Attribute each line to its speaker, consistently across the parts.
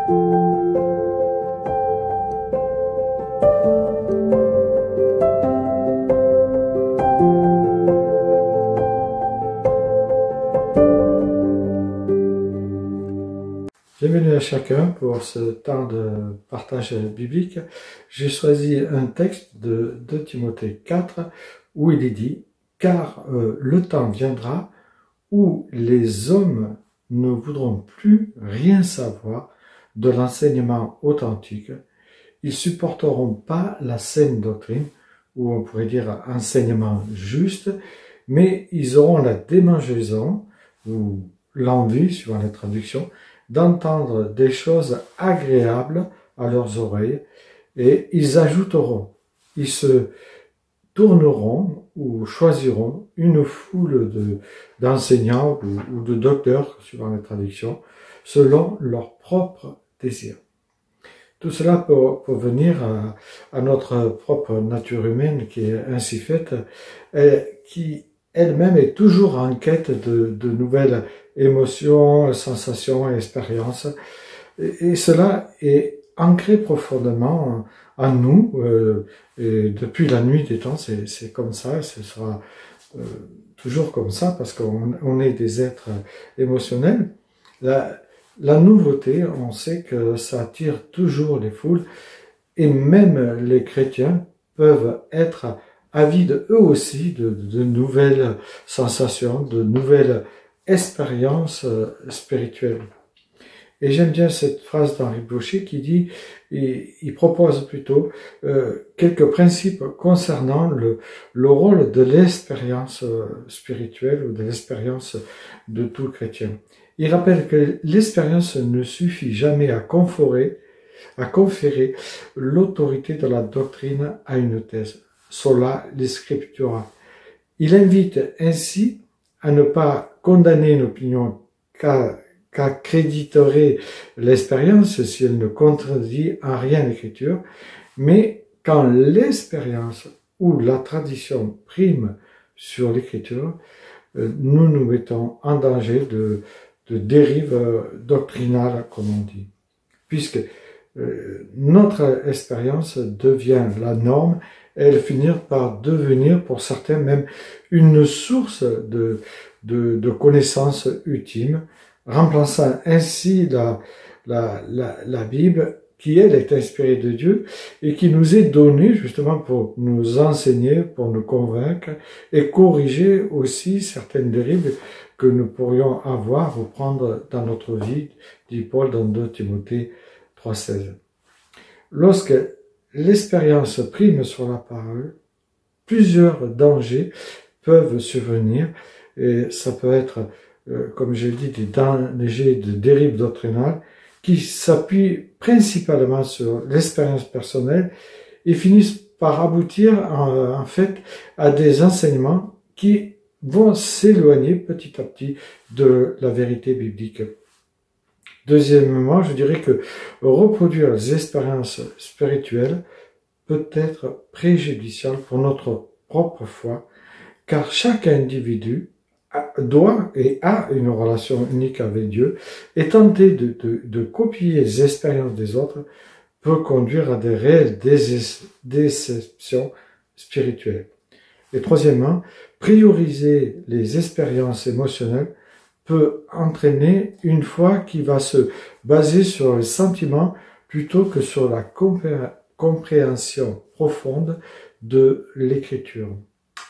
Speaker 1: Bienvenue à chacun pour ce temps de partage biblique. J'ai choisi un texte de 2 Timothée 4 où il est dit « Car le temps viendra où les hommes ne voudront plus rien savoir de l'enseignement authentique. Ils supporteront pas la saine doctrine, ou on pourrait dire enseignement juste, mais ils auront la démangeaison ou l'envie, suivant les traductions, d'entendre des choses agréables à leurs oreilles, et ils ajouteront, ils se tourneront ou choisiront une foule d'enseignants ou de docteurs, suivant les traductions, selon leur propre désir. Tout cela pour venir à notre propre nature humaine qui est ainsi faite, et qui elle-même est toujours en quête de nouvelles émotions, sensations et expériences. Et cela est ancré profondément en nous, et depuis la nuit des temps, c'est comme ça, ce sera toujours comme ça, parce qu'on est des êtres émotionnels. La nouveauté, on sait que ça attire toujours les foules, et même les chrétiens peuvent être avides eux aussi de nouvelles sensations, de nouvelles expériences spirituelles. Et j'aime bien cette phrase d'Henri Blocher qui dit, il propose plutôt quelques principes concernant le rôle de l'expérience spirituelle ou de l'expérience de tout chrétien. Il rappelle que l'expérience ne suffit jamais à conférer l'autorité de la doctrine à une thèse. Sola les scriptura. Il invite ainsi à ne pas condamner une opinion qu'accréditerait l'expérience si elle ne contredit en rien l'écriture, mais quand l'expérience ou la tradition prime sur l'écriture, nous nous mettons en danger de dérive doctrinale, comme on dit, puisque notre expérience devient la norme, et elle finit par devenir, pour certains même, une source de connaissances ultimes, remplaçant ainsi la Bible, qui elle est inspirée de Dieu, et qui nous est donnée justement pour nous enseigner, pour nous convaincre, et corriger aussi certaines dérives que nous pourrions avoir ou prendre dans notre vie, dit Paul dans 2 Timothée 3,16. Lorsque l'expérience prime sur la parole, plusieurs dangers peuvent survenir, et ça peut être, comme je l'ai dit, des dangers de dérive doctrinale qui s'appuient principalement sur l'expérience personnelle et finissent par aboutir en fait à des enseignements qui vont s'éloigner petit à petit de la vérité biblique. Deuxièmement, je dirais que reproduire les expériences spirituelles peut être préjudiciable pour notre propre foi, car chaque individu doit et a une relation unique avec Dieu, et tenter de copier les expériences des autres peut conduire à des réelles déceptions spirituelles. Et troisièmement, prioriser les expériences émotionnelles peut entraîner une foi qui va se baser sur les sentiments plutôt que sur la compréhension profonde de l'écriture.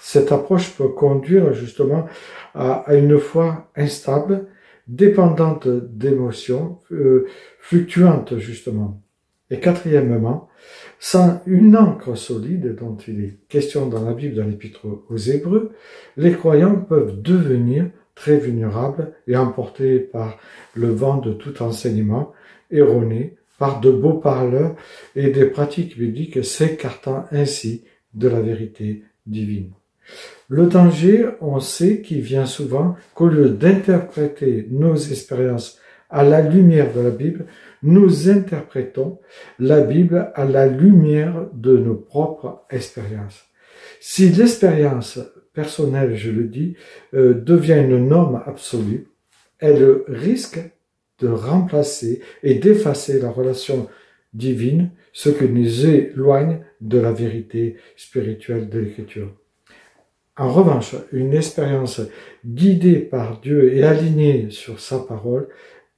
Speaker 1: Cette approche peut conduire justement à une foi instable, dépendante d'émotions, fluctuantes justement. Et quatrièmement, sans une ancre solide dont il est question dans la Bible, dans l'Épître aux Hébreux, les croyants peuvent devenir très vulnérables et emportés par le vent de tout enseignement erroné, par de beaux parleurs et des pratiques bibliques s'écartant ainsi de la vérité divine. Le danger, on sait qu'il vient souvent qu'au lieu d'interpréter nos expériences à la lumière de la Bible, nous interprétons la Bible à la lumière de nos propres expériences. Si l'expérience personnelle, je le dis, devient une norme absolue, elle risque de remplacer et d'effacer la relation divine, ce qui nous éloigne de la vérité spirituelle de l'Écriture. En revanche, une expérience guidée par Dieu et alignée sur sa parole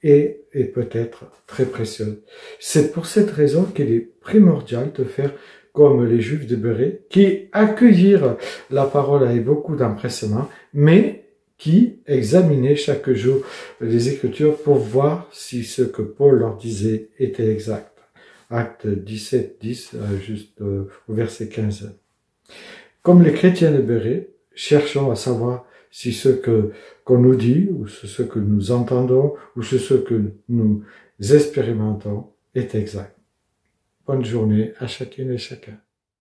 Speaker 1: est peut-être très précieuse. C'est pour cette raison qu'il est primordial de faire comme les Juifs de Bérée, qui accueillirent la parole avec beaucoup d'empressement, mais qui examinaient chaque jour les Écritures pour voir si ce que Paul leur disait était exact. Acte 17, 10, juste au verset 15. Comme les chrétiens de Bérée, cherchons à savoir si ce qu'on nous dit, ou ce que nous entendons, ou ce que nous expérimentons est exact. Bonne journée à chacune et chacun.